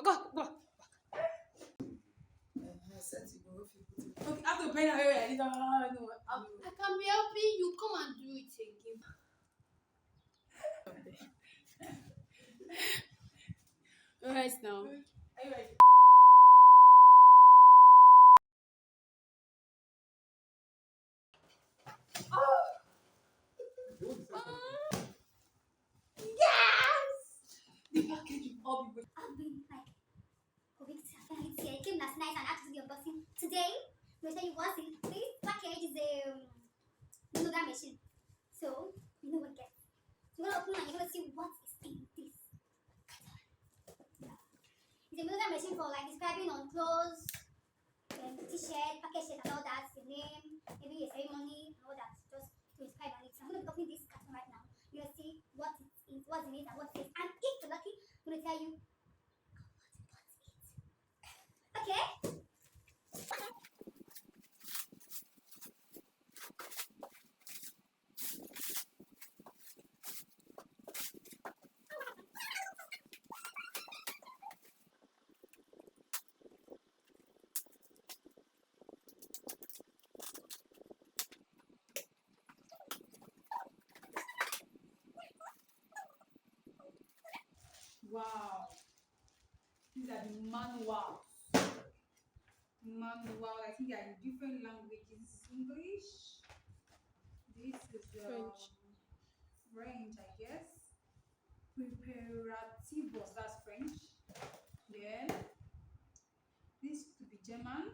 Go. Okay, I have to bring her here. I can be helping you. Come and do it again. Alright now. Are you ready? The package will all be I've been like for weeks. It's here. It came last night and I had to do the unboxing. Today, we'll tell you what's in this package is a monogram machine. So, you know what it gets. So you're gonna open and you're gonna see what is in this. It's a monogram machine for like describing on clothes, t-shirt, package shirt and all that, the name, maybe a ceremony and all that. Just to describe on it. So I'm gonna be opening this carton right now. You're gonna see what's in it and what it is. And if you're lucky, I'm gonna tell you okay. wow. These are the manuals. I think they are in different languages. This is English. This is French, I guess. Preparativos, that's French. Then this could be German.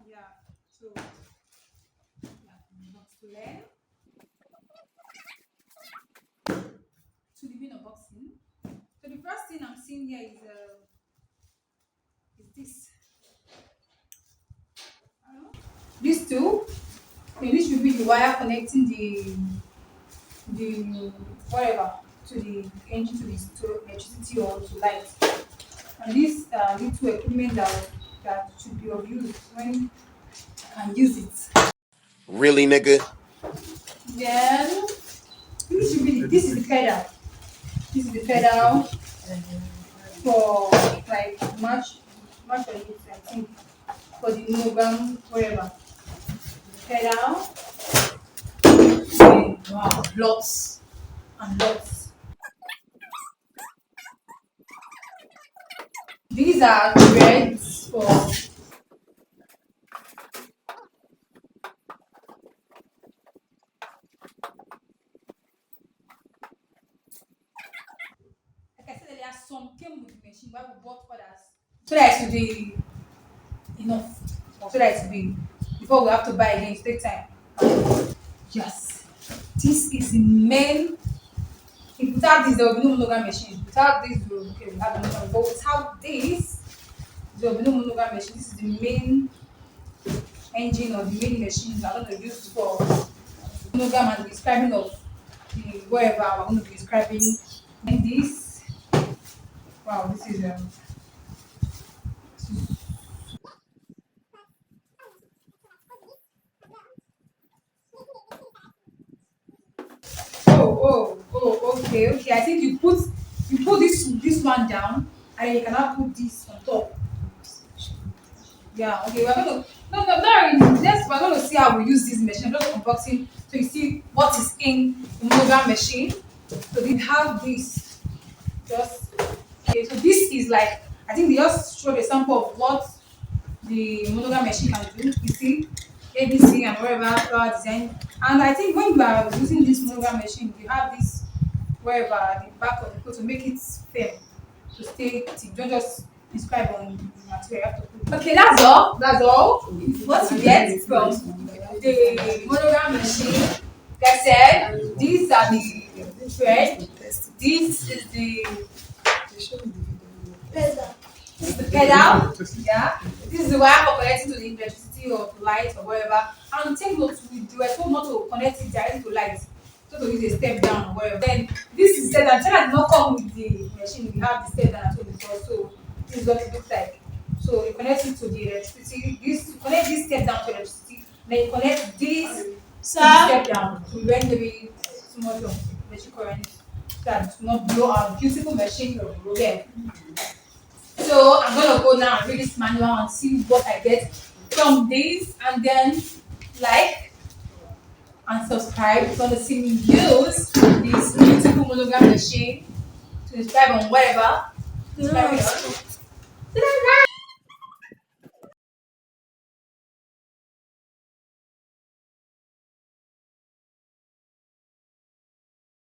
Yeah, so yeah, to learn. To begin unboxing. So the first thing I'm seeing here is this. These two. Okay, this should be the wire connecting the whatever to the engine to electricity or to light. And these little equipment that should be of use when I can use it. Really, nigga? Then this is the pedal. This is the pedal for like match on it, I think, for the monogram, whatever. Pedal. Wow, lots and lots. These are threads for like I said earlier, some came with the machine, but we bought others. So that it will be enough. So that it will be before we have to buy again, it take time. Yes. This is the main. If without this, there will be no monogram machine. Without this, we have a monogram. But without this, there will be no monogram machine. This is the main engine or the main machine I'm going to use for monogram and the describing of the wherever I'm going to be describing. And this, wow, this is okay. I think you put this one down, and you cannot put this on top. Yeah, okay. We're gonna not really. Just we're gonna see how we use this machine. I'm just unboxing so you see what is in the monogram machine. So they have this. Just okay. So this is like I think they just showed a sample of what the monogram machine can do. You see, ABC and whatever flower design. And I think when you are using this monogram machine, you have this wherever at the back of the code to make it firm to stay. Don't just inscribe on the material. You have to put. Okay, that's all. That's all. What you get from the monogram machine. Like I said, these are the thread. This is the Pedal. this is the pedal. Yeah. This is the wire for connecting to the electricity or to light or whatever. And take note, we were told not to connect it directly to light. So to use a step down or whatever. Then this is step down. China did not come with the machine. We have the step down at home before. So this is what it looks like. So you connect it to the electricity. You connect this step down to electricity. Then you connect this to the step down to prevent maybe too much of electric current so that it will not blow our beautiful machine. Yeah. So I'm gonna go now and read this manual and see what I get from this, and then like and subscribe if you want to see me use this beautiful monogram machine to describe on whatever. Describe it on.